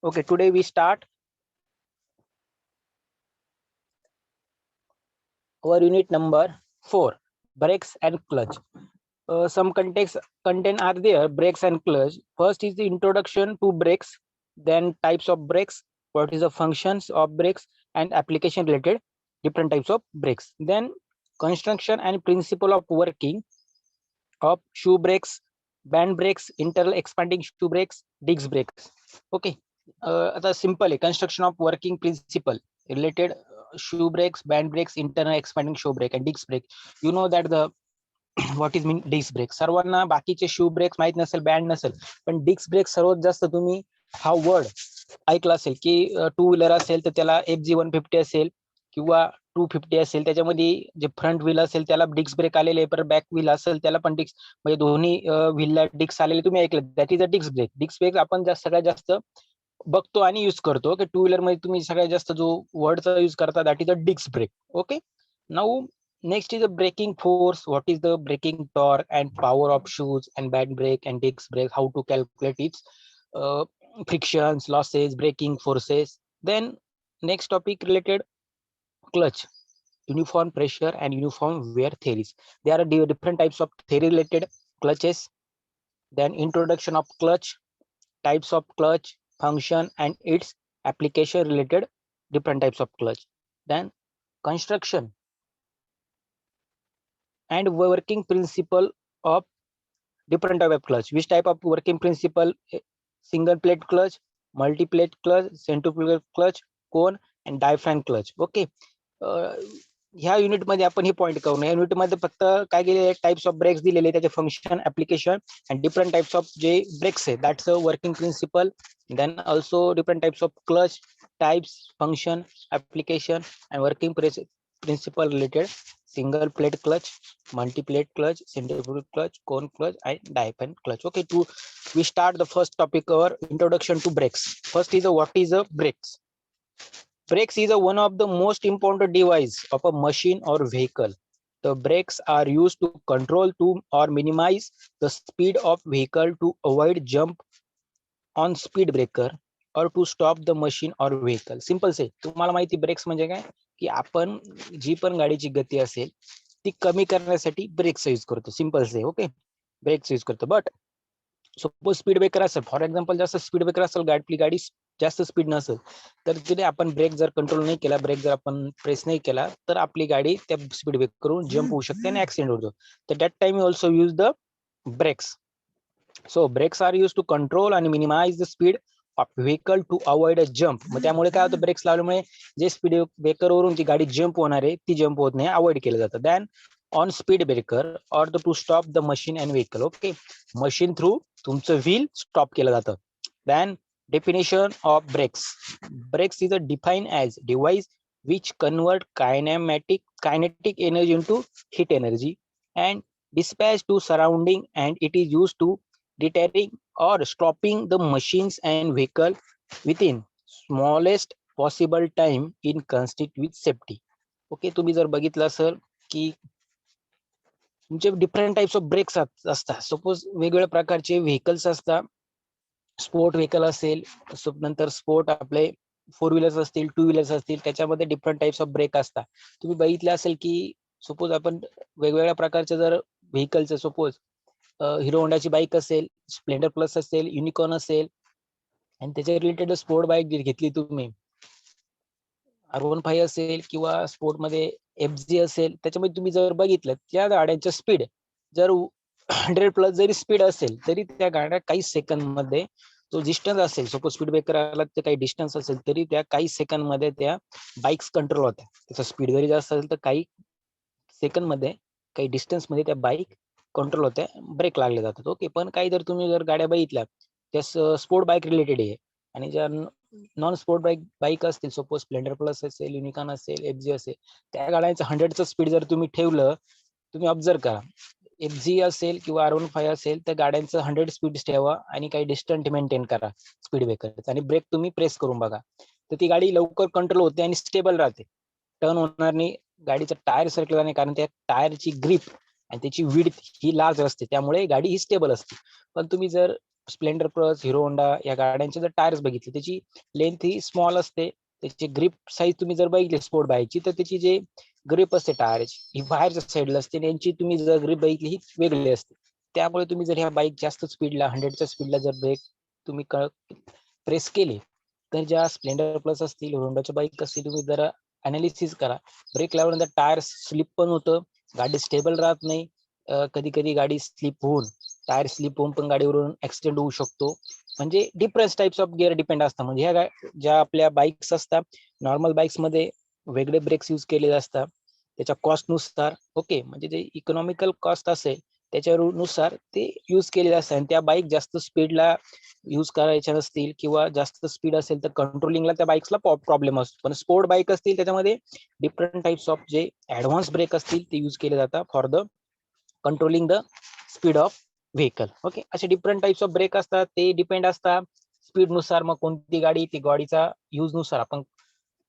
Okay, today we start our unit number 4, brakes and clutch. Some content are there, brakes and clutch. First is the introduction to brakes, then types of brakes, what is the functions of brakes, and application related different types of brakes. Then construction and principle of working of shoe brakes, band brakes, internal expanding shoe brakes, disc brakes. Okay, आता simple आहे, construction of working principle related shoe brakes, band brakes, internal expanding shoe brake and disc brake. You know that the what is mean disc brake. सर्वांना बाकीचे shoe break माहित नसेल, band नसेल, पण disc brake सर्वात जास्त तुम्ही हा वर्ड ऐकला असेल की टू व्हीलर असेल तर त्याला FG150 असेल किंवा 250 असेल, त्याच्यामध्ये जे फ्रंट व्हील असेल त्याला डिस्क ब्रेक आलेले, पर बॅक व्हील असेल त्याला पण डिस्क, म्हणजे दोन्ही व्हीलला डिस्क आलेले तुम्ही ऐकलं, that is a disc brake. Disc brake आपण सगळ्यात जास्त बघतो आणि युज करतो की टू व्हीलर मध्ये तुम्ही सगळ्यात जास्त जो वर्डचा युज करता that is a disc brake. Okay, now next is the braking force. What is the braking torque and power of shoes and band brake and disc brake? How to calculate its frictions, losses, braking forces. Then next topic related clutch, uniform pressure and uniform wear theories. There are different types of theory related clutches. Then introduction of clutch, types of clutch, function and its application related different types of clutch. Then construction and working principle of different type of clutch. Which type of working principle? Single plate clutch, multi plate clutch, centrifugal clutch, cone and diaphragm clutch. Okay, ह्या unit मध्ये आपण हे point करू. या unit मध्ये फक्त काय केलेले, टाइप्स ऑफ ब्रेक्स दिलेले, त्याचे function, application and different types of जे ब्रेक्स आहे that's a working principle. Then also different types of clutch, types, function, application and working principle related single plate clutch, multi plate clutch, centrifugal clutch, cone clutch and diaphragm clutch. Okay, we start the first topic, our introduction to brakes. First is what is a brakes. Brakes is one of the most important device of a machine or vehicle. The brakes are used to control to or minimize the speed of vehicle, to avoid jump on speed breaker or to stop the machine or vehicle. Simple say, तुम्हाला माहिती breaks म्हणजे काय, की आपण जी पण गाडीची गती असेल ती कमी करण्यासाठी ब्रेकचा यूज करतो. सिंपल से. ओके, ब्रेकचा यूज करतो. बट सपोज स्पीड ब्रेकर असेल, फॉर एक्झाम्पल जास्त स्पीड ब्रेकर असेल, आपली गाडी जास्त स्पीड नसेल, तर तिथे आपण ब्रेक जर कंट्रोल नाही केला, ब्रेक जर आपण प्रेस नाही केला, तर आपली गाडी त्या स्पीड ब्रेकवरून जम्प होऊ शकते आणि ऍक्सिडेंट होतो. तर that time you also use the brakes. So brakes are used to control and minimize the speed of vehicle to avoid a jump. मग त्यामुळे काय होतं, ब्रेक्स लावल्यामुळे जे स्पीड ब्रेकर वरून जी गाडी जम्प होणार आहे ती जम्प होत नाही, अवॉइड केलं जातं. Then on speed breaker or to stop the machine and vehicle. Okay, machine through तुमचं व्हील स्टॉप केलं जातं. Then definition of brakes. Brakes is a defined as device which convert kinetic energy into heat energy and dispatch to surrounding, and it is used to deterring or stopping the machines and vehicle within smallest possible time in consistent with safety. Okay, तुम्ही जर बघितलं असेल की तुमचे different types of breaks असतात. Suppose वेगवेगळ्या प्रकारचे vehicles असतात. स्पोर्ट व्हेकल असेल, नंतर स्पोर्ट आपले फोर व्हीलर्स असतील, टू व्हीलर्स असतील, त्याच्यामध्ये डिफरंट टाइप्स ऑफ ब्रेक असतात. तुम्ही बघितले असेल की सपोज आपण वेगवेगळ्या प्रकारचे जर व्हेकलचे, सपोज हिरो होंडाची बाईक असेल, स्प्लेंडर प्लस असेल, युनिकॉर्न असेल, आणि त्याच्या रिलेटेड स्पोर्ट बाईक घेतली तुम्ही, R15 असेल किंवा स्पोर्ट मध्ये FG असेल, त्याच्यामध्ये तुम्ही जर बघितलं त्या गाड्यांच्या स्पीड जर 100+ जरी स्पीड असेल तरी त्या गाड्या काही सेकंद मध्ये, जो डिस्टन्स असेल, सपोज स्पीड ब्रेकर आला तर काही डिस्टन्स असेल तरी त्या काही सेकंद मध्ये त्या बाईक्स कंट्रोल होत्या. त्याचा स्पीड जरी जास्त असेल तर काही सेकंद मध्ये, काही डिस्टन्स मध्ये त्या बाईक कंट्रोल होत्या, ब्रेक लागले जातात. ओके, पण काही जर तुम्ही जर गाड्या बघितल्या त्या स्पोर्ट बाईक रिलेटेड आहे, आणि ज्या नॉन स्पोर्ट बाईक असतील, सपोज स्प्लेंडर प्लस असेल, युनिकॉर्न असेल, FG असेल, त्या गाड्यांचं 100चं स्पीड जर तुम्ही ठेवलं, तुम्ही ऑब्झर्व करा, FG असेल किंवा R15 असेल, तर गाड्यांचं 100 स्पीड ठेवा आणि काही डिस्टन्स मेंटेन करा स्पीड ब्रेकर, आणि ब्रेक तुम्ही प्रेस करून बघा, तर ती गाडी लवकर कंट्रोल होते आणि स्टेबल राहते, टर्न होणार नाही, गाडीचा टायर सरकला नाही, कारण त्या टायरची ग्रिप आणि त्याची विड्थ ही लार्ज असते, त्यामुळे गाडी ही स्टेबल असते. पण तुम्ही जर स्प्लेंडर प्लस, हिरो होंडा या गाड्यांचे जर टायर्स बघितले, त्याची लेंथ ही स्मॉल असते, त्याची ग्रिप साईज तुम्ही जर बघितली स्पोर्ट बाईकची, तर त्याची जे ग्रिप असते टायरची ही बाहेरच्या साईडला असते, यांची तुम्ही जर ग्रिप बघितली ही वेगळी असते. त्यामुळे तुम्ही जर ह्या बाईक जास्त स्पीडला 100च्या स्पीडला जर ब्रेक तुम्ही प्रेस केले, तर ज्या स्प्लेंडर प्लस असतील, होंडाच्या बाईक असतील, तुम्ही जरा अनालिसिस करा, ब्रेक लावल्यानंतर टायर स्लिप पण होतं, गाडी स्टेबल राहत नाही, कधी कधी गाडी स्लिप होऊन टायर स्लिप होऊन पण गाडीवरून ऍक्सिडेंट होऊ शकतो. म्हणजे different types of gear depend असतात. म्हणजे ह्या ज्या आपल्या बाईक्स असतात, नॉर्मल बाईक्स मध्ये वेगळे ब्रेक्स यूज केलेले असतात त्याच्या कॉस्ट नुसार. ओके, म्हणजे जे इकॉनॉमिकल कॉस्ट असेल त्याच्यानुसार ते यूज केलेले असतात. आणि त्या बाईक जास्त स्पीडला यूज करायच्या नसतील किंवा जास्त स्पीड असेल तर कंट्रोलिंगला त्या बाईक्सला प्रॉब्लेम असतो. पण स्पोर्ट बाईक असतील त्याच्यामध्ये डिफरंट टाइप्स ऑफ जे ऍडव्हान्स ब्रेक असतील ते यूज केले जातात for the controlling the speed of vehicle. Okay, असे डिफरंट टाइप्स ऑफ ब्रेक असतात, ते डिपेंड असतात स्पीड नुसार. मग कोणती गाडी ती गाडीचा यूज नुसार आपण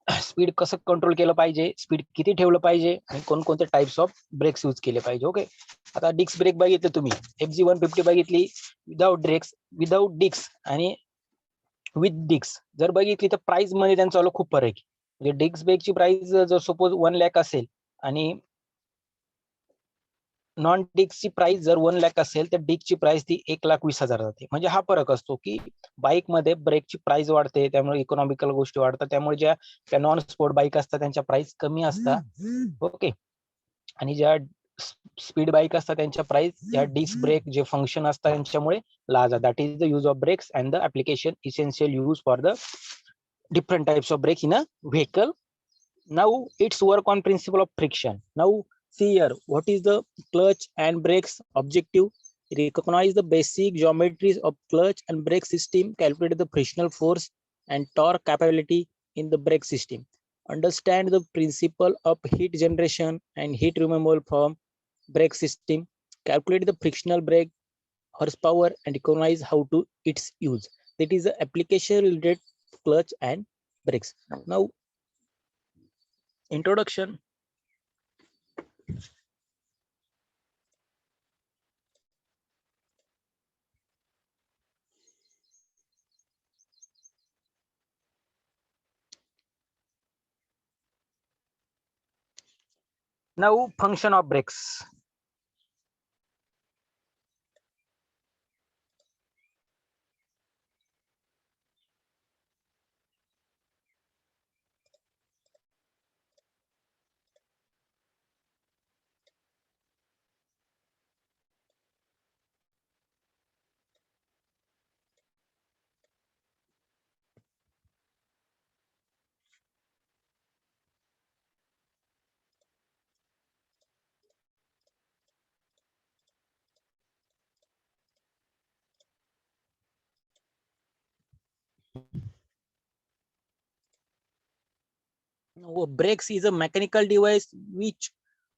स्पीड कसं कंट्रोल केलं पाहिजे, स्पीड किती ठेवलं पाहिजे आणि कोणकोणते टाइप्स ऑफ ब्रेक्स यूज केले पाहिजे. ओके, आता डिस्क ब्रेक बघितले तुम्ही, FZ150 बघितली विदाउट डिस्क आणि विथ डिस्क जर बघितली तर प्राइस मध्ये त्यांचा खूप फरक आहे. म्हणजे डिस्क ब्रेकची प्राइस जर सपोज 1 लाख असेल आणि नॉन डिस्कची प्राइस जर 1 लाख असेल तर डिस्कची प्राइस ती 1,20,000 जाते. म्हणजे हा फरक असतो की बाईक मध्ये ब्रेकची प्राइस वाढते, त्यामुळे इकॉनॉमिकल गोष्टी वाढतात, त्यामुळे ज्या नॉन स्पोर्ट बाईक असतात त्यांच्या प्राइस कमी असतात. ओके, आणि ज्या स्पीड बाईक असतात त्यांच्या प्राइस या डिस्क ब्रेक जे फंक्शन असतात त्यांच्यामुळे लाजा. That is the use of brakes and the application essential use for the different types of brake in a vehicle. Now it's work on principle of friction. Now see here, what is the clutch and brakes objective? Recognize the basic geometries of clutch and brake system, calculate the frictional force and torque capability in the brake system, understand the principle of heat generation and heat removal from brake system, calculate the frictional brake horsepower and recognize how to its use. That is the application related clutch and brakes. Now introduction. Now function of brakes. Brakes is a mechanical device which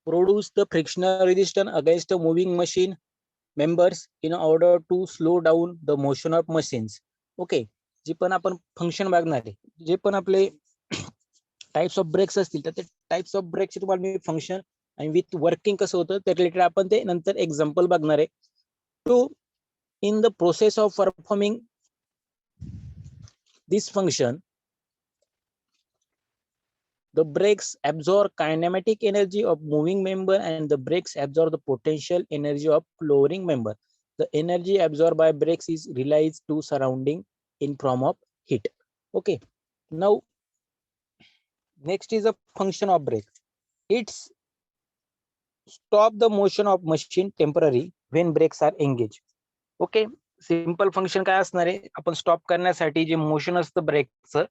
produce the frictional resistance against a moving machine members in order to slow down the motion of machines. Okay, जे पण आपण function बघणार आहे, जे पण आपले types of breaks असतील तर ते टाइप्स ऑफ ब्रेकचे तुम्हाला मी फंक्शन आणि विथ वर्किंग कसं होतं त्या रिलेटेड आपण ते नंतर एक्झाम्पल बघणार आहे. To in the process of performing this function, the brakes absorb kinematic energy of moving member and the brakes absorb the potential energy of lowering member. The energy absorbed by brakes is released to surrounding in form of heat. Okay, now next is a function of brake. It's stop the motion of machine temporarily when brakes are engaged. Okay, simple function काय असणार आहे, आपण stop करण्यासाठी जे motion असतं ब्रेकचं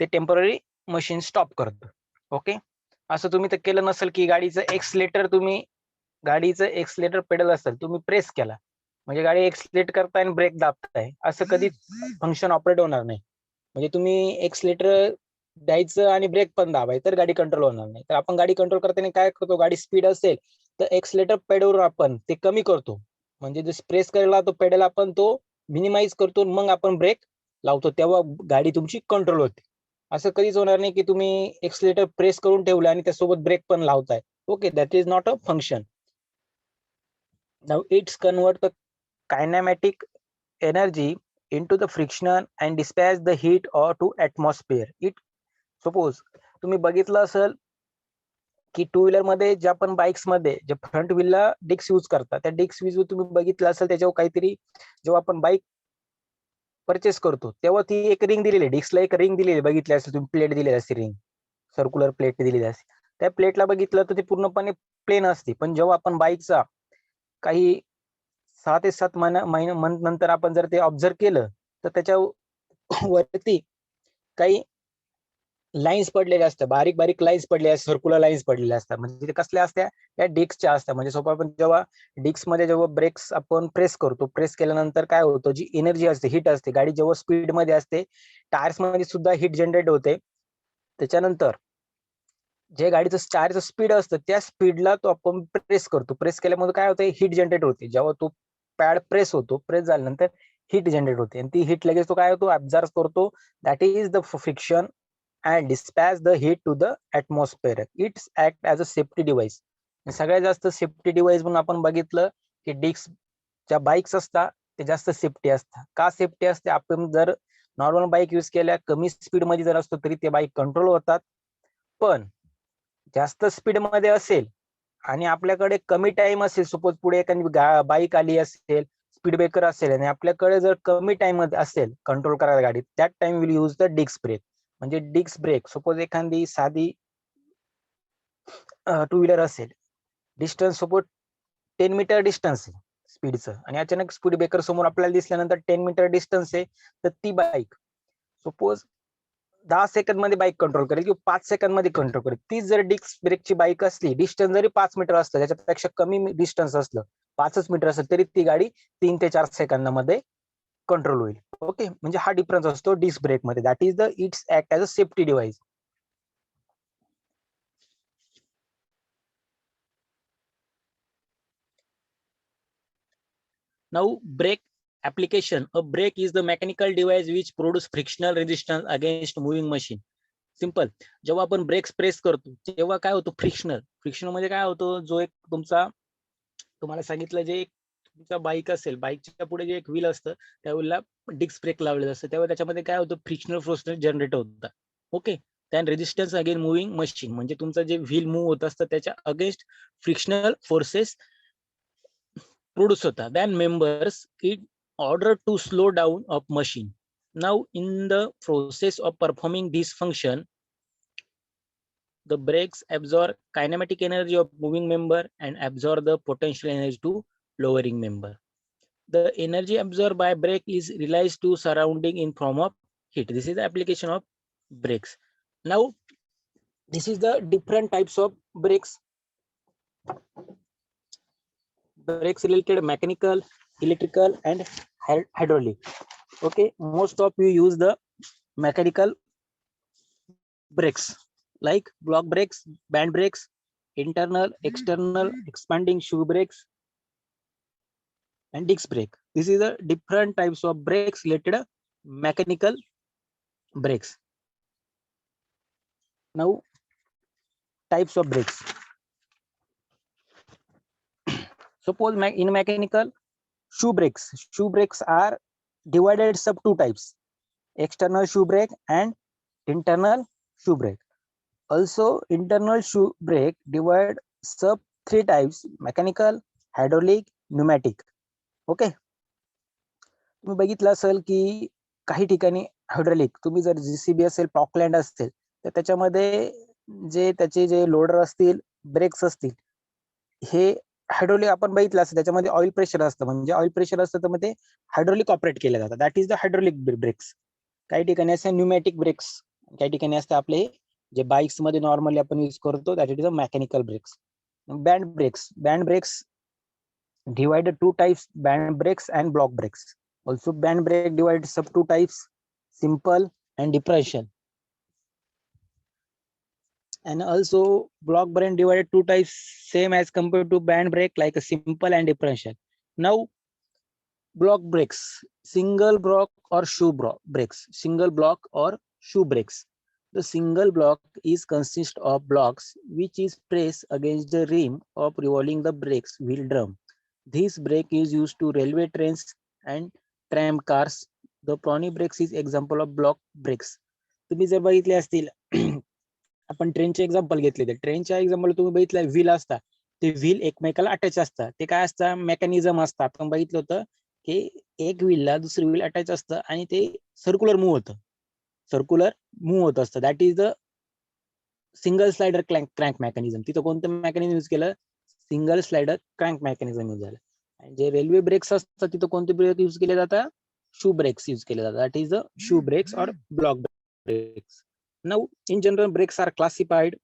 ते temporary machine stop करतं. Okay, असं तुम्ही तर केलं नसेल की गाडीचं एक्सलेटर पेडल असेल तुम्ही प्रेस केला म्हणजे गाडी एक्सलेट करताय आणि ब्रेक दाबताय, असं कधी फंक्शन ऑपरेट होणार नाही. म्हणजे तुम्ही एक्सलेटर द्यायचं आणि ब्रेक पण दाबायचं तर गाडी कंट्रोल होणार नाही. तर आपण गाडी कंट्रोल करताना काय करतो, गाडी स्पीड असेल तर एक्सलेटर पेडलवर आपण ते कमी करतो, म्हणजे जर प्रेस करायला तो पेडल आपण तो मिनिमाइज करतो, मग आपण ब्रेक लावतो, तेव्हा गाडी तुमची कंट्रोल होते. असं कधीच होणार नाही की तुम्ही एक्सलेटर प्रेस करून ठेवलं आणि त्यासोबत ब्रेक पण लावताय. Okay, that is not a function. Now it's convert the kinematic energy into the friction and dispatch the heat or to atmosphere. It suppose तुम्ही बघितलं असेल की टू व्हीलर मध्ये ज्या पण बाईक्स मध्ये जे फ्रंट व्हीलला डिस्क यूज करतात त्या डिस्क यूज तुम्ही बघितलं असेल त्याच्यावर काहीतरी जेव्हा आपण बाईक परचेस करतो तेव्हा ती एक रिंग दिलेली डिस्कला एक रिंग दिलेली बघितली असेल तुम्ही प्लेट दिलेली असते रिंग सर्क्युलर प्लेट दिलेली असते त्या प्लेटला बघितलं तर ते पूर्णपणे प्लेन असते पण जेव्हा आपण बाईकचा काही 6 ते 7 मंथ नंतर आपण जर ते ऑब्झर्व केलं तर त्याच्या वरती काही लाईन्स पडलेल्या असतात बारीक बारीक लाईन्स पडलेल्या असतात सर्क्युलर लाईन्स पडलेल्या असतात म्हणजे ते कसल्या असत्या त्या डिस्कच्या असतात म्हणजे सोपा आपण जेव्हा डिस्क मध्ये जेव्हा ब्रेक्स आपण प्रेस करतो प्रेस केल्यानंतर काय होतं जी एनर्जी असते हिट असते गाडी जेव्हा स्पीड मध्ये असते टायर्स मध्ये सुद्धा हिट जनरेट होते त्याच्यानंतर जे गाडीचं टायरचं स्पीड असतं त्या स्पीडला तो आपण प्रेस करतो प्रेस केल्यामुळे काय होतं हिट जनरेट होते जेव्हा तो पॅड प्रेस होतो प्रेस झाल्यानंतर हिट जनरेट होते आणि ती हिट लगेच तो काय होतो ऍब्झॉर्ब करतो that is the friction and dispatch the heat to the atmosphere. It's act as a safety device. सगळ्यात जास्त सेफ्टी डिव्हाइस म्हणून आपण बघितलं की डिस्क ज्या बाईक्स असतात ते जास्त सेफ्टी असतात का सेफ्टी असते आपण जर नॉर्मल बाईक यूज केल्या कमी स्पीड मध्ये जर असतो तरी ते बाईक कंट्रोल होतात पण जास्त स्पीड मध्ये असेल आणि आपल्याकडे कमी टाइम असेल सपोज पुढे एखादी बाईक आली असेल स्पीड ब्रेकर असेल आणि आपल्याकडे जर कमी टाइम मध्ये असेल कंट्रोल करायला गाडी that time will use the disc brake म्हणजे डिस्क ब्रेक सपोज एखादी साधी टू व्हीलर असेल डिस्टन्स सपोज 10 मीटर डिस्टन्स आहे स्पीडचं आणि अचानक स्पीड ब्रेकर समोर आपल्याला दिसल्यानंतर 10 मीटर डिस्टन्स आहे तर ती बाईक सपोज 10 सेकंद मध्ये बाईक कंट्रोल करेल किंवा 5 सेकंद मध्ये कंट्रोल करेल तीच जर डिस्क ब्रेकची बाईक असली डिस्टन्स जरी 5 मीटर असलं त्याच्यापेक्षा कमी डिस्टन्स असलं 5 मीटर असेल तरी ती गाडी 3 ते 4 सेकंदामध्ये कंट्रोल होईल ओके म्हणजे हा डिफरन्स असतो डिस्क ब्रेक मध्ये that is the it's act as a safety device now brake application a brake is the mechanical device which produce frictional resistance against moving machine simple जेव्हा आपण breaks press करतो तेव्हा काय होतं frictional म्हणजे काय होतं जो एक तुमचा तुम्हाला सांगितलं जे तुमचा बाईक असेल बाईकच्या पुढे जे एक व्हील असतं त्या व्हीलला डिस्क ब्रेक लावलेलं असतं तेव्हा त्याच्यामध्ये काय होतं फ्रिक्शनल फोर्स जनरेट होतं ओके त्यान रेजिस्टन्स अगेन मुव्हिंग मशीन म्हणजे तुमचं जे व्हील मूव्ह होत असतं त्याच्या अगेन्स्ट फ्रिक्शनल फोर्सेस प्रोड्यूस होता then members in order to slow down of machine now in the process of performing this function the brakes absorb kinematic energy of moving member and absorb the potential energy to lowering member the energy absorbed by brake is released to surrounding in form of heat this is the application of brakes now this is the different types of brakes brakes related mechanical electrical and hydraulic okay most of you use the mechanical brakes like block brakes band brakes internal external expanding shoe brakes and disc brake this is the different types of brakes related mechanical brakes now types of brakes suppose in mechanical shoe brakes are divided sub two types external shoe brake and internal shoe brake also internal shoe brake divide sub three types mechanical hydraulic pneumatic okay तुम्ही बघितलं असेल की काही ठिकाणी hydraulic तुम्ही जर GCB असेल पॉकलँड असेल तर त्याच्यामध्ये जे त्याचे जे लोडर असतील ब्रेक्स असतील हे हायड्रोलिक आपण बघितलं असतं त्याच्यामध्ये ऑइल प्रेशर असतं म्हणजे ऑइल प्रेशर असतं तर मग ते हायड्रोलिक ऑपरेट केलं जातं that is the hydraulic brakes काही ठिकाणी असते न्यूमॅटिक ब्रेक्स काही ठिकाणी असते आपले जे बाईक्स मध्ये नॉर्मली आपण यूज करतो that is the mechanical brakes band brakes divided two types band brakes and block brakes also band brake divided sub two types simple and depression and also block brake divided two types same as compared to band brake like a simple and depression now block brakes single block or shoe brakes single block or shoe brakes the single block is consist of blocks which is pressed against the rim of revolving the brakes wheel drum This brake is used to railway trains and tram cars. The Prony brakes is example of block brakes. तुम्ही जर बघितले असतील आपण ट्रेनचे example घेतले तर ट्रेनच्या example तुम्ही बघितलं व्हील असतात, ते व्हील एकमेकाला अटॅच असतात. ते काय असतं, मेकॅनिझम असतं. आपण बघितलं होतं की एक व्हीलला दुसरी व्हील अटॅच असतं आणि ते सर्क्युलर मूव्ह होत असतं. That is the single slider crank mechanism. तिथं कोणतं मेकॅनिझम यूज केलं, single slider crank mechanism use झालं. आणि जे रेल्वे ब्रेक्स असतात तिथं कोणते ब्रेक यूज केले जातात, शू ब्रेक्स यूज केले जातात. That is the shoe brakes और block brakes. Now in general brakes are classified.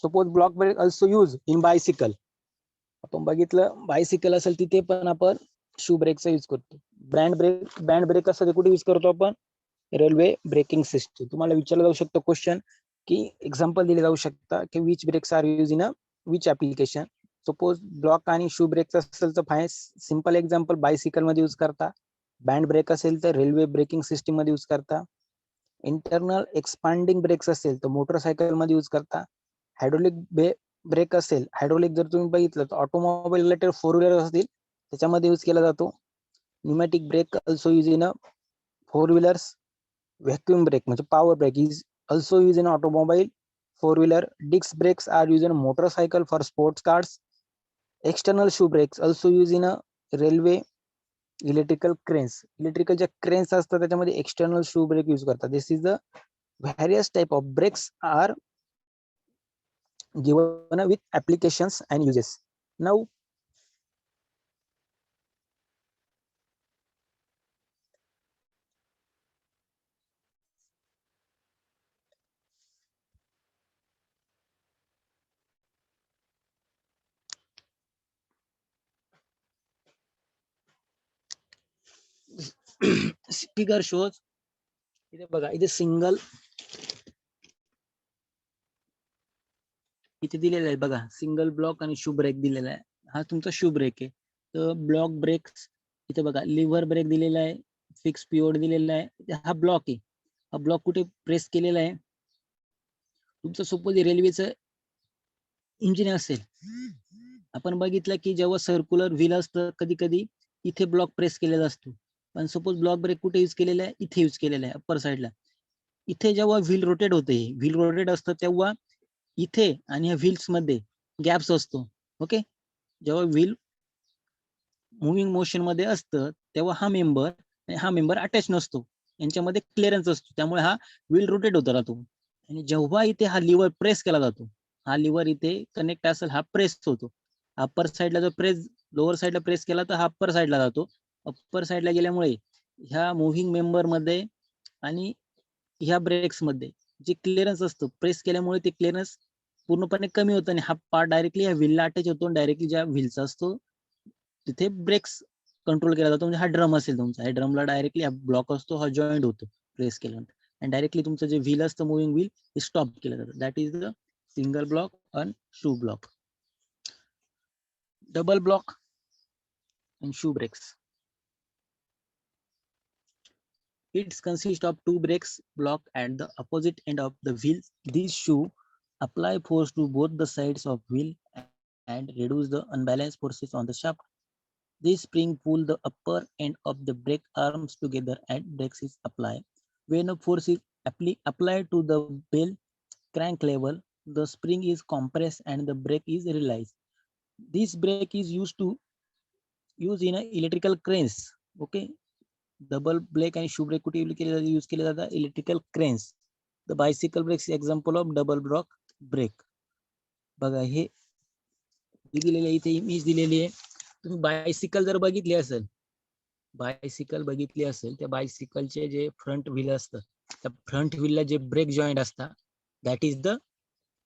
Suppose block brake also use in bicycle. आपण बघितलं बायसिकल असेल तिथे पण आपण शू ब्रेकचा यूज करतो. बँड ब्रेक असेल कुठे यूज करतो आपण, रेल्वे ब्रेकिंग सिस्टम. तुम्हाला विचारलं जाऊ शकतं क्वेश्चन की एक्झाम्पल दिले जाऊ शकता की which brakes are use in a which application. Suppose block आणि शू ब्रेक असेल तर फाय सिंपल एक्झाम्पल बायसिकल मध्ये यूज करता. बँड ब्रेक असेल तर रेल्वे ब्रेकिंग सिस्टीम मध्ये यूज करता. इंटरनल एक्सपांडिंग ब्रेक्स असेल तर मोटरसायकल मध्ये यूज करता. हायड्रोलिक ब्रेक असेल, हायड्रोलिक जर तुम्ही बघितलं तर ऑटोमोबाईल रिलेटेड फोर व्हीलर असतील त्याच्यामध्ये यूज केला जातो. Pneumatic brake also use in a four wheelers. Vacuum brake म्हणजे power brake is also used in automobile, four-wheeler. Disc brakes are used in a motorcycle for sports cars. External shoe brakes also used in a railway. Electrical cranes. Electrical ज्या cranes असतात त्याच्यामध्ये external shoe brake use करतात. This is the various type of brakes are given with applications and uses. Now figure shows इथे बघा, इथे single इथे दिलेलं आहे बघा, सिंगल ब्लॉक आणि शू ब्रेक दिलेला आहे. हा तुमचा शू ब्रेक आहे. तर ब्लॉक ब्रेक इथे बघा, लिव्हर ब्रेक दिलेला आहे, फिक्स पिओड दिलेला आहे. हा ब्लॉक आहे. हा ब्लॉक कुठे प्रेस केलेला आहे, तुमचं सपोज रेल्वेचं इंजिन असेल, आपण बघितलं की जेव्हा सर्क्युलर व्हील असतं कधी कधी इथे ब्लॉक प्रेस केलेला असतो. पण सपोज ब्लॉक ब्रेक कुठे यूज केलेला आहे, इथे यूज केलेला आहे अप्पर साइडला. इथे जेव्हा व्हील रोटेट होते, व्हील रोटेट असतं तेव्हा इथे आणि ह्या व्हील्स मध्ये गॅप्स असतो. ओके, जेव्हा व्हील मुव्हिंग मोशन मध्ये असतं तेव्हा हा मेंबर अटॅच नसतो, यांच्यामध्ये क्लिअरन्स असतो, त्यामुळे हा व्हील रोटेट होत राहतो. आणि जेव्हा इथे हा लिव्हर प्रेस केला जातो, हा लिव्हर इथे कनेक्ट असेल, हा प्रेस होतो. अप्पर साइडला जर प्रेस, लोअर साइडला प्रेस केला तर हा अप्पर साइडला जातो. अप्पर साइडला गेल्यामुळे ह्या मुव्हिंग मेंबर मध्ये आणि ह्या ब्रेक्स मध्ये जे क्लिअरन्स असतो, प्रेस केल्यामुळे ते क्लिअरन्स पूर्णपणे कमी होतं आणि हा पार्ट डायरेक्टली ह्या व्हीलला अटॅच होतो. डायरेक्टली ज्या व्हीलचा असतो तिथे ब्रेक्स कंट्रोल केला जातो. म्हणजे हा ड्रम असेल तुमचा, ह्या ड्रमला डायरेक्टली हा ब्लॉक असतो, हा जॉईंट होतो प्रेस केल्यानंतर, आणि डायरेक्टली तुमचं जे व्हील असतं मुव्हिंग व्हील हे स्टॉप केलं जातं. That is the single block and shoe block. Double block and shoe brakes. It consists of two brakes block at the opposite end of the wheel. These shoe apply force to both the sides of wheel and reduce the unbalanced forces on the shaft. This spring pull the upper end of the brake arms together and brakes is applied. When a force is applied to the bell crank level, the spring is compressed and the brake is released. This brake is used in electrical cranes. Okay, double brake आणि shoe brake कुठे use केले जातात, electrical cranes. The bicycle brakes example of double block brake. बघा हे दिलेले इथे image दिलेली आहे. तुम्ही बायसिकल जर बघितली असेल, त्या बायसिकलचे जे फ्रंट व्हील असतं, त्या फ्रंट व्हीलला जे ब्रेक जॉईंट असतात that is the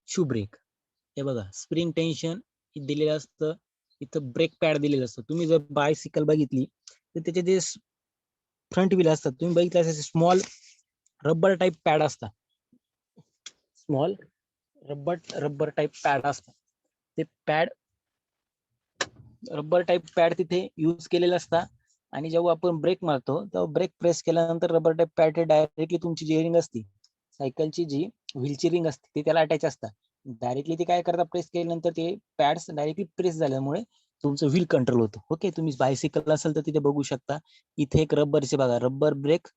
shoe brake. हे बघा, स्प्रिंग टेन्शन दिलेलं असतं, इथं ब्रेक पॅड दिलेलं असतं. तुम्ही जर बायसिकल बघितली तर त्याचे जे फ्रंट व्हील असतात, तुम्ही बघितलं असेल स्मॉल रबर टाइप पॅड असतात, स्मॉल रबर टाइप पॅड असतात. ते पॅड रबर टाइप पॅड तिथे यूज केलेलं असतात. आणि जेव्हा आपण ब्रेक मारतो तेव्हा ब्रेक प्रेस केल्यानंतर रबर टाइप पॅड डायरेक्टली तुमची जी रिंग असते, सायकलची जी व्हीलची रिंग असते ती त्याला अटॅच असतात. डायरेक्टली ते काय करतात, प्रेस केल्यानंतर ते पॅड्स डायरेक्टली प्रेस झाल्यामुळे तुमचं व्हील कंट्रोल होतं. ओके, तुम्ही बायसिकल असेल तर तिथे बघू शकता इथे एक रबरचे बघा रबर ब्रेक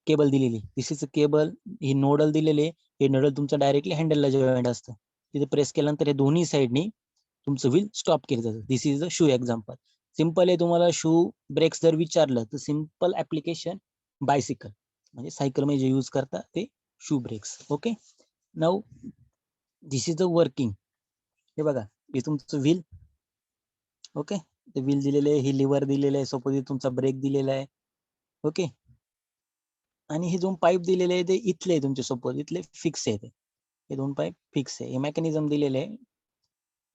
केबल दिलेली. दिस इज अ केबल, ही नोडल दिलेले. हे नोडल तुमचं डायरेक्टली हँडलला जॉईंट असतं. तिथे प्रेस केल्यानंतर हे दोन्ही साईडनी तुमचं व्हील स्टॉप केलं जातं. This is a shoe example. Simple आहे. तुम्हाला शू ब्रेक्स जर विचारलं तर सिम्पल ऍप्लिकेशन बायसिकल म्हणजे सायकल मध्ये जे यूज करता ते shoe brakes. Okay, now this is the working. हे बघा, हे तुमचं व्हील. ओके, ते व्हील दिलेले आहे, ही लिव्हर दिलेले आहे, सपोज तुमचा ब्रेक दिलेला आहे. ओके, आणि हे दोन पाईप दिलेले आहे ते इथले तुमचे सपोज इथले फिक्स आहे. हे दोन पाईप फिक्स आहे. हे मेकॅनिझम दिलेले आहे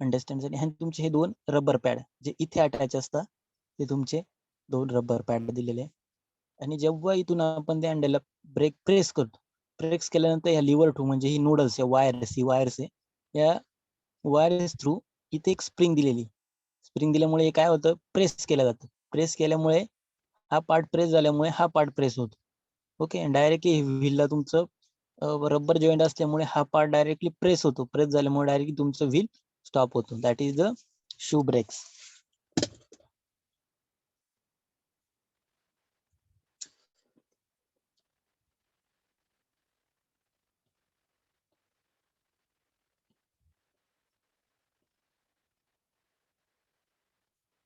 अंडरस्टँडसाठी. आणि तुमचे हे दोन रबर पॅड जे इथे अटॅच असतात ते तुमचे दोन रबर पॅड दिलेले आहे. आणि जेव्हा इथून आपण त्या हँडलला ब्रेक प्रेस करतो, प्रेस केल्यानंतर ह्या लिव्हर थ्रू म्हणजे ही नोडल्स आहे, वायर्स, ही वायर्स आहे, या वायर्स थ्रू इथे एक स्प्रिंग दिलेली. स्प्रिंग दिल्यामुळे हे काय होतं, प्रेस केलं जातं. प्रेस केल्यामुळे हा पार्ट प्रेस झाल्यामुळे हा पार्ट प्रेस होतो. ओके, डायरेक्टली व्हीलला तुमचं रबर जॉईंट असल्यामुळे हा पार्ट डायरेक्टली प्रेस होतो. प्रेस झाल्यामुळे डायरेक्टली तुमचं व्हील स्टॉप होतो. That is the shoe brakes.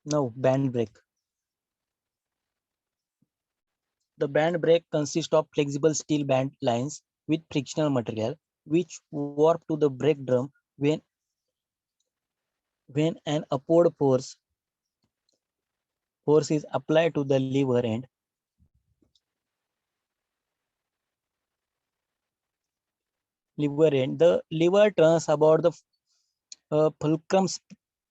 Now, band brake. The band brake consists of flexible steel band lines with frictional material which warp to the brake drum when an upward force is applied to the lever end. The lever turns about the fulcrum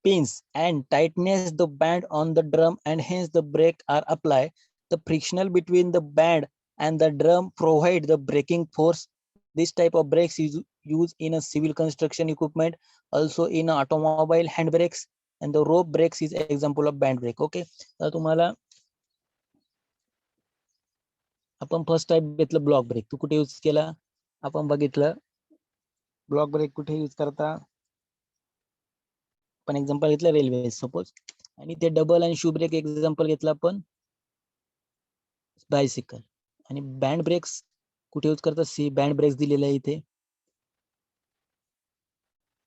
spins and tightens the band on the drum, and hence the brake are applied. The friction between the band and the drum provide the braking force. This type of brakes is used in a civil construction equipment, also in automobile handbrakes, and the rope brakes is example of band brake. Okay, तर तुम्हाला आपण first type घेतलं block break. तू कुठे use केला? आपण बघितलं block break कुठे use करता. पण एक्झाम्पल घेतलं रेल्वे सपोज, आणि ते डबल आणि शू ब्रेक एक्झाम्पल घेतलं आपण बायसिकल. आणि बँड ब्रेक्स कुठे यूज करतात? सी बँड ब्रेक्स दिलेले आहे इथे.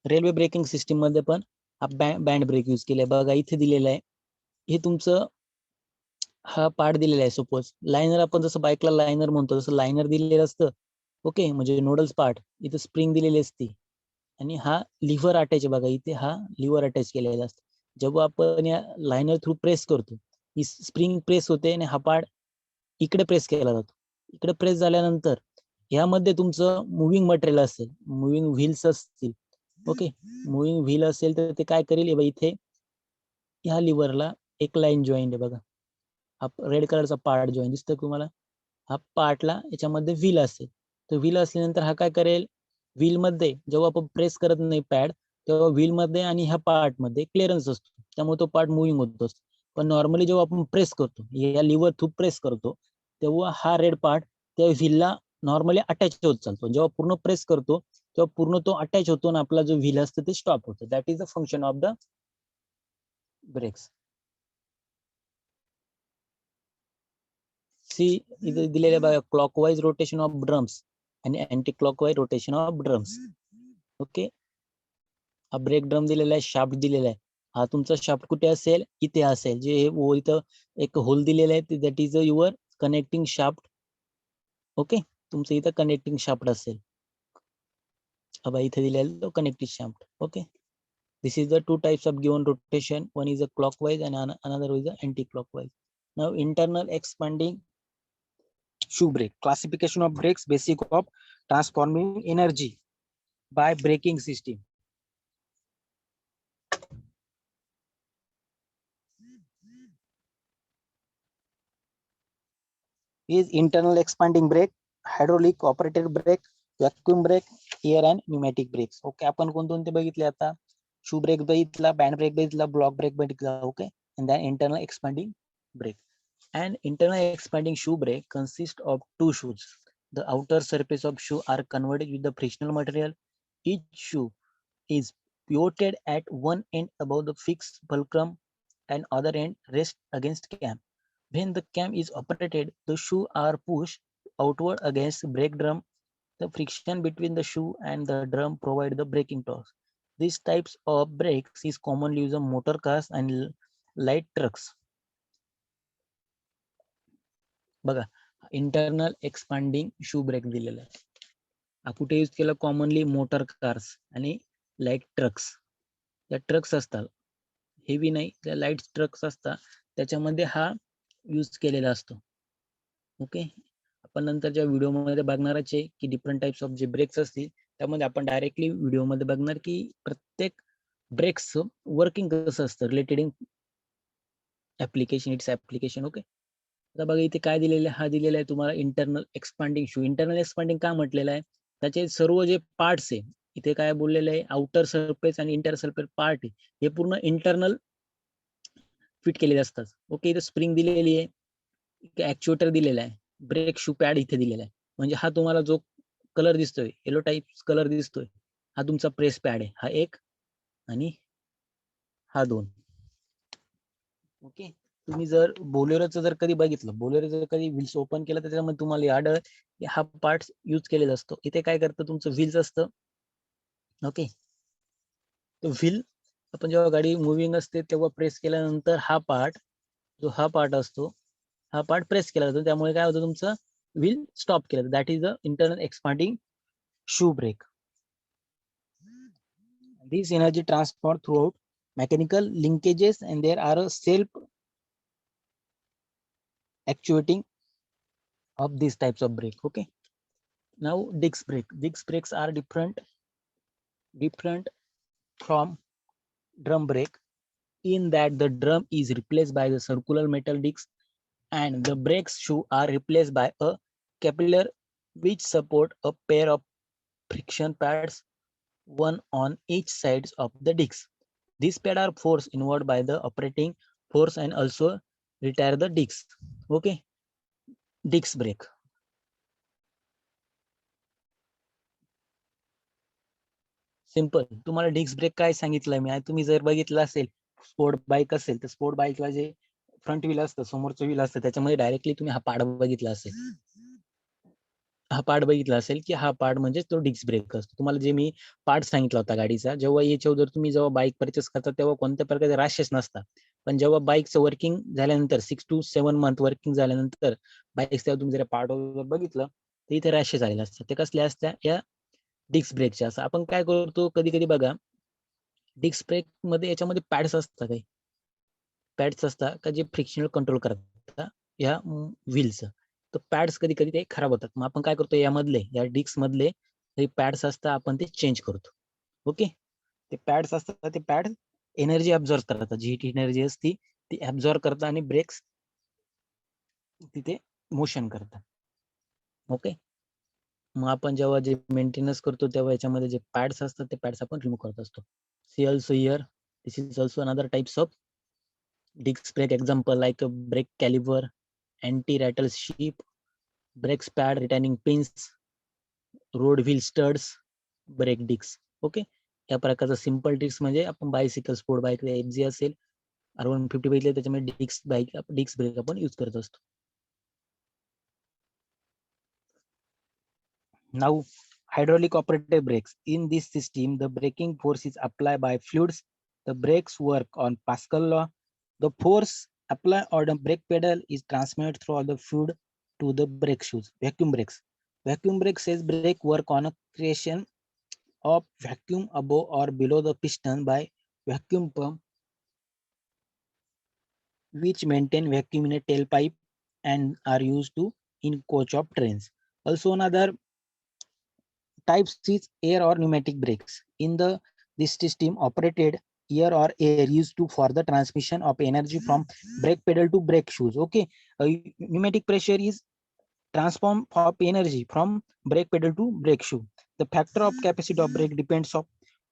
रेल्वे ब्रेकिंग सिस्टीम मध्ये पण हा बँड ब्रेक यूज केलाय. बघा इथे दिलेला आहे. हे तुमचं हा पार्ट दिलेला आहे. सपोज लायनर, आपण जसं बाईकला लायनर म्हणतो तसं लायनर दिलेलं असतं. ओके, म्हणजे नोडल्स पार्ट इथे स्प्रिंग दिलेली असते आणि हा लिव्हर अटॅच. बघा इथे हा लिव्हर अटॅच केलेला असतो. जेव्हा आपण या लायनर थ्रू प्रेस करतो, ही स्प्रिंग प्रेस होते आणि हा पार्ट इकडे प्रेस केला जातो. इकडे प्रेस झाल्यानंतर यामध्ये तुमचं मुव्हिंग मटेरियल असेल, मुव्हिंग व्हील्स असतील. ओके, मुव्हिंग व्हील असेल तर ते काय करेल, इथे ह्या लिव्हरला एक लाईन जॉईंट आहे बघा, हा रेड कलरचा पार्ट जॉईंट दिसतोय तुम्हाला. हा पार्टला याच्यामध्ये व्हील असेल, तर व्हील असल्यानंतर हा काय करेल, व्हील मध्ये जेव्हा आपण प्रेस करत नाही पॅड, तेव्हा व्हील मध्ये आणि ह्या पार्ट मध्ये क्लिअरन्स असतो, त्यामुळे तो पार्ट मुव्हिंग होत असतो. पण नॉर्मली जेव्हा आपण प्रेस करतो, या लिव्हर थ्रू प्रेस करतो, तेव्हा हा रेड पार्ट त्या व्हीलला नॉर्मली अटॅच होत चालतो. जेव्हा पूर्ण प्रेस करतो तेव्हा पूर्ण तो अटॅच होतो आणि आपला जो व्हील असतो ते स्टॉप होतो. That is the function of the brakes. See इथे दिलेले बघा, क्लॉकवाईज रोटेशन ऑफ ड्रम्स आणि anti clockwise rotation of drums. Okay, हा ब्रेक ड्रम दिलेला आहे, शाफ्ट दिलेला आहे. हा तुमचा शाफ्ट कुठे असेल, इथे असेल. जे इथं एक होल दिलेला आहे, that is your connecting shaft. Okay, तुमचं इथं कनेक्टिंग शाफ्ट असेल. अब इथे दिलेला तो connecting shaft. Okay, this is the two types of given rotation. One is a clockwise and another is a anti-clockwise. Now, internal expanding shoe brake. Classification of brakes, basic of transforming energy by braking system. Is internal expanding brake, hydraulic operated brake, vacuum brake, air and pneumatic brakes. Okay, आपण कोणते बघितले आता? Shoe break बघितला, band break बघितला, block break बघितला. Okay, and then internal expanding brake. An internal expanding shoe brake consists of two shoes. The outer surface of shoe are converted with the frictional material. Each shoe is pivoted at one end above the fixed fulcrum. and other end rest against cam. When the cam is operated, the shoe are pushed outward against brake drum. The friction between the shoe and the drum provide the braking torque. These types of brakes is commonly used on motor cars and light trucks. बघा, internal expanding shoe break दिलेला आहे. हा कुठे use केला? Commonly motor cars आणि light trucks. त्या trucks असतात, heavy नाही, त्या लाईट ट्रक्स असतात, त्याच्यामध्ये हा यूज केलेला असतो. ओके, आपण नंतरच्या व्हिडिओमध्ये बघणारच आहे की डिफरंट टाइप्स ऑफ जे ब्रेक्स असतील त्यामध्ये आपण डायरेक्टली व्हिडिओमध्ये बघणार की प्रत्येक ब्रेक्स वर्किंग कसं असतं related in application, it's application. Okay, आता बघा इथे काय दिलेलं आहे? हा दिलेला आहे तुम्हाला internal expanding shoe. Internal expanding का म्हटलेलं आहे? त्याचे सर्व जे पार्ट्स आहे, इथे काय बोललेलं आहे, आउटर सरफेस आणि इंटर सरफेस पार्ट आहे, हे पूर्ण इंटरनल फिट केलेले असतात. ओके, इथे स्प्रिंग दिलेली आहे, ऍक्च्युएटर दिलेला आहे, ब्रेक शू पॅड इथे दिलेला आहे. म्हणजे हा तुम्हाला जो कलर दिसतोय, येलो टाइप कलर दिसतोय, हा तुमचा प्रेस पॅड आहे, हा एक आणि हा दोन. ओके, तुम्ही जर बोलेरोचं जर कधी बघितलं, बोलेरो जर कधी व्हील्स ओपन केलं तर त्याच्यामध्ये तुम्हाला आढळ की हा पार्ट यूज केलेला असतो. इथे काय करतं, तुमचं व्हील्स असतं. ओके, तो व्हील आपण जेव्हा गाडी मुव्हिंग असते तेव्हा प्रेस केल्यानंतर हा पार्ट, जो हा पार्ट असतो, हा पार्ट प्रेस केला जातो, त्यामुळे काय होतं, तुमचं व्हील स्टॉप केलं. That is the internal expanding shoe brake. This energy transport throughout mechanical linkages and there are a self actuating of these types of brake. Okay, now disc brake. Disc brakes are different from drum brake in that the drum is replaced by the circular metal disc and the brake shoe are replaced by a capillary which support a pair of friction pads, one on each sides of the disc. These pads are forced inward by the operating force and also retire the disc. Okay, disc brake. Simple, तुम्हाला disc brake काय सांगितलंय मी, तुम्ही जर बघितलं असेल sport bike असेल तर sport बाईकला जे फ्रंट व्हील असतं, समोरचं व्हील असतं, त्याच्यामध्ये डायरेक्टली तुम्ही हा पार्ट बघितला असेल. हा पार्ट बघितला असेल की हा पार्ट म्हणजे तो डिस्क ब्रेक असतो. तुम्हाला जे मी पार्ट सांगितला होता गाडीचा, जेव्हा याच्यावर जर तुम्ही जेव्हा बाईक परचेस करता तेव्हा कोणत्या प्रकारचे रॅशेस नसतात, पण जेव्हा बाईकचं वर्किंग झाल्यानंतर 6 to 7 मंथ वर्किंग झाल्यानंतर बाईक तेव्हा तुम्ही जर पार्ट बघितलं तर इथे रॅशेस आलेले असतात. ते कसले असतात? या डिस्क ब्रेकच्या. असं आपण काय करतो कधी कधी बघा, डिस्क ब्रेक मध्ये याच्यामध्ये पॅड्स असतात, काही पॅड्स असतात का जे फ्रिक्शनल कंट्रोल करतात या व्हील्स. तर पॅड्स कधी कधी ते खराब होतात. मग आपण काय करतो, यामधले या डिस्क मधले जे पॅड्स असतात आपण ते चेंज करतो. ओके, ते पॅड्स असतात, ते पॅड एनर्जी ऍब्झॉर्ब करतात, जी एनर्जी असती ती ऍब्झॉर्ब करतात आणि ब्रेक्स तिथे मोशन करतात. ओके, मग आपण जेव्हा जे मेंटेनन्स करतो तेव्हा याच्यामध्ये जे पॅड्स असतात ते पॅड्स आपण रिमूव्ह करत असतो. See also here, this is also another types of disc brake example like a brake caliper, anti-rattle sheep, brakes pad, retaining pins, road wheel studs, brake discs. Okay, या प्रकारचा simple disk म्हणजे आपण bicycle sport bike FG असेल R150 बघितले त्याच्यामध्ये disc brake आपण use करत असतो. Now hydraulic operated brakes. In this system the braking force is applied by fluids. The brakes work on Pascal law. The force applied on the brake pedal is transmitted through the fluid to the brake shoes. Vacuum brakes. Vacuum brakes says brake work on a creation of vacuum above or below the piston by vacuum pump, which maintain vacuum in a tailpipe and are used to in coach of trains. Also another types is air or pneumatic brakes. In the this system operated air or air used to for the transmission of energy from brake pedal to brake shoes. Okay, pneumatic pressure is transform of energy from brake pedal to brake shoe. The factor of capacity of brake depends on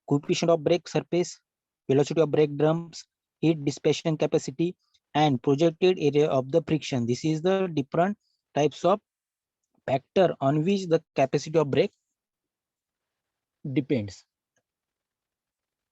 coefficient of brake surface, velocity of brake drums, heat dissipation capacity, and projected area of the friction. This is the different types of factor on which the capacity of brake depends.